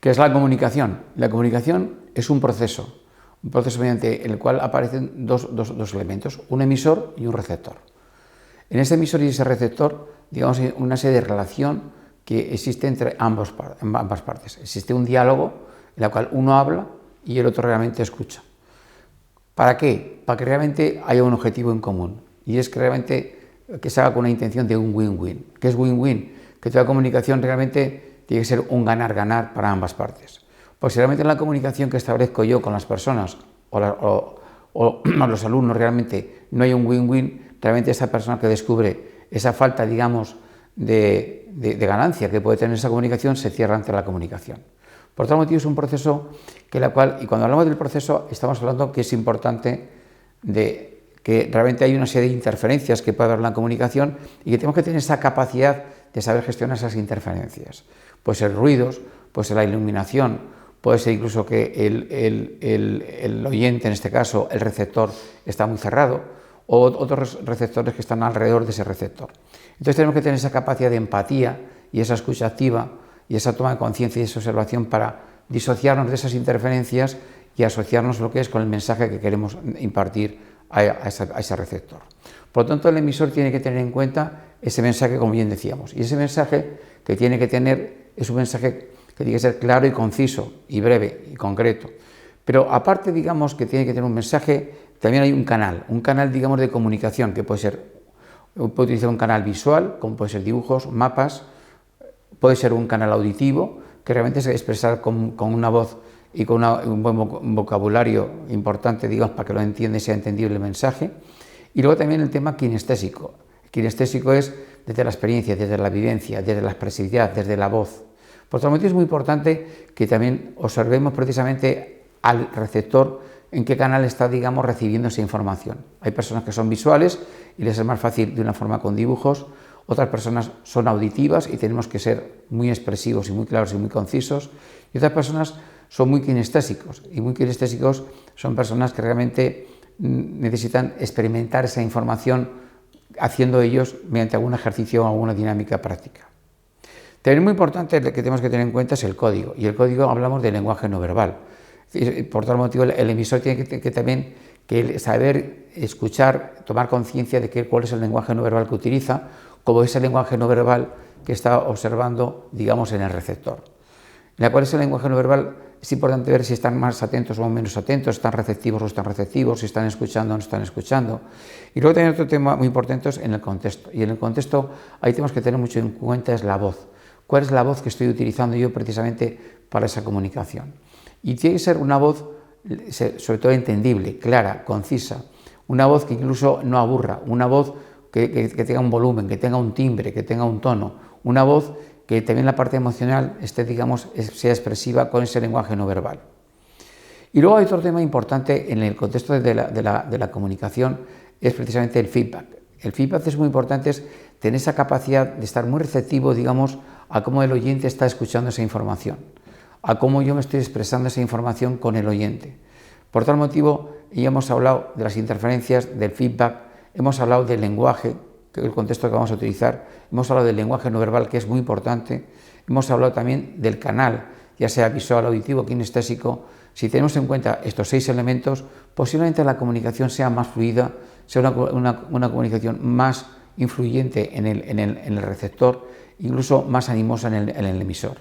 ¿Qué es la comunicación? La comunicación es un proceso mediante el cual aparecen dos elementos, un emisor y un receptor. En ese emisor y ese receptor, digamos, hay una serie de relación que existe entre ambas partes. Existe un diálogo en el cual uno habla y el otro realmente escucha. ¿Para qué? Para que realmente haya un objetivo en común, y es que realmente que se haga con una intención de un win-win. ¿Qué es win-win? Que toda comunicación realmente tiene que ser un ganar-ganar para ambas partes. Pues si realmente en la comunicación que establezco yo con las personas o los alumnos realmente no hay un win-win, realmente esa persona que descubre esa falta, digamos, de ganancia que puede tener esa comunicación se cierra ante la comunicación. Por tal motivo es un proceso que y cuando hablamos del proceso estamos hablando que es importante de que realmente hay una serie de interferencias que puede haber en la comunicación y que tenemos que tener esa capacidad de saber gestionar esas interferencias. Puede ser ruidos, puede ser la iluminación, puede ser incluso que el oyente, en este caso el receptor, está muy cerrado, o otros receptores que están alrededor de ese receptor. Entonces tenemos que tener esa capacidad de empatía y esa escucha activa y esa toma de conciencia y esa observación para disociarnos de esas interferencias y asociarnos lo que es con el mensaje que queremos impartir a ese receptor. Por lo tanto, el emisor tiene que tener en cuenta ese mensaje, como bien decíamos, y ese mensaje que tiene que tener es un mensaje que tiene que ser claro y conciso y breve y concreto. Pero aparte, digamos, que tiene que tener un mensaje, también hay un canal, digamos, de comunicación, que puede utilizar un canal visual, como puede ser dibujos, mapas, puede ser un canal auditivo, que realmente es expresar con una voz y con un buen vocabulario importante, digamos, para que lo entienda y sea entendible el mensaje. Y luego también el tema kinestésico. El kinestésico es desde la experiencia, desde la vivencia, desde la expresividad, desde la voz. Por otro motivo es muy importante que también observemos precisamente al receptor en qué canal está, digamos, recibiendo esa información. Hay personas que son visuales y les es más fácil de una forma con dibujos, otras personas son auditivas y tenemos que ser muy expresivos y muy claros y muy concisos, y otras personas son muy kinestésicos, y muy kinestésicos son personas que realmente necesitan experimentar esa información haciendo ellos mediante algún ejercicio o alguna dinámica práctica. También muy importante que tenemos que tener en cuenta es el código, y el código hablamos del lenguaje no verbal. Por tal motivo el emisor tiene que también saber escuchar, tomar conciencia de cuál es el lenguaje no verbal que utiliza, como es el lenguaje no verbal que está observando, digamos, en el receptor. En la cual ese lenguaje no verbal es importante ver si están más atentos o menos atentos, están receptivos o están receptivos, si están escuchando o no están escuchando. Y luego también otro tema muy importante es en el contexto. Y en el contexto ahí tenemos que tener mucho en cuenta es la voz. ¿Cuál es la voz que estoy utilizando yo precisamente para esa comunicación? Y tiene que ser una voz, sobre todo entendible, clara, concisa, una voz que incluso no aburra, una voz que tenga un volumen, que tenga un timbre, que tenga un tono, una voz que también la parte emocional digamos, sea expresiva con ese lenguaje no verbal. Y luego hay otro tema importante en el contexto de la comunicación, es precisamente el feedback. El feedback es muy importante, es tener esa capacidad de estar muy receptivo, digamos, a cómo el oyente está escuchando esa información, a cómo yo me estoy expresando esa información con el oyente. Por tal motivo, ya hemos hablado de las interferencias, del feedback, hemos hablado del lenguaje, que es el contexto que vamos a utilizar, hemos hablado del lenguaje no verbal, que es muy importante, hemos hablado también del canal, ya sea visual, auditivo, kinestésico. Si tenemos en cuenta estos 6 elementos, posiblemente la comunicación sea más fluida, sea una comunicación más influyente en el receptor, incluso más animosa en el emisor.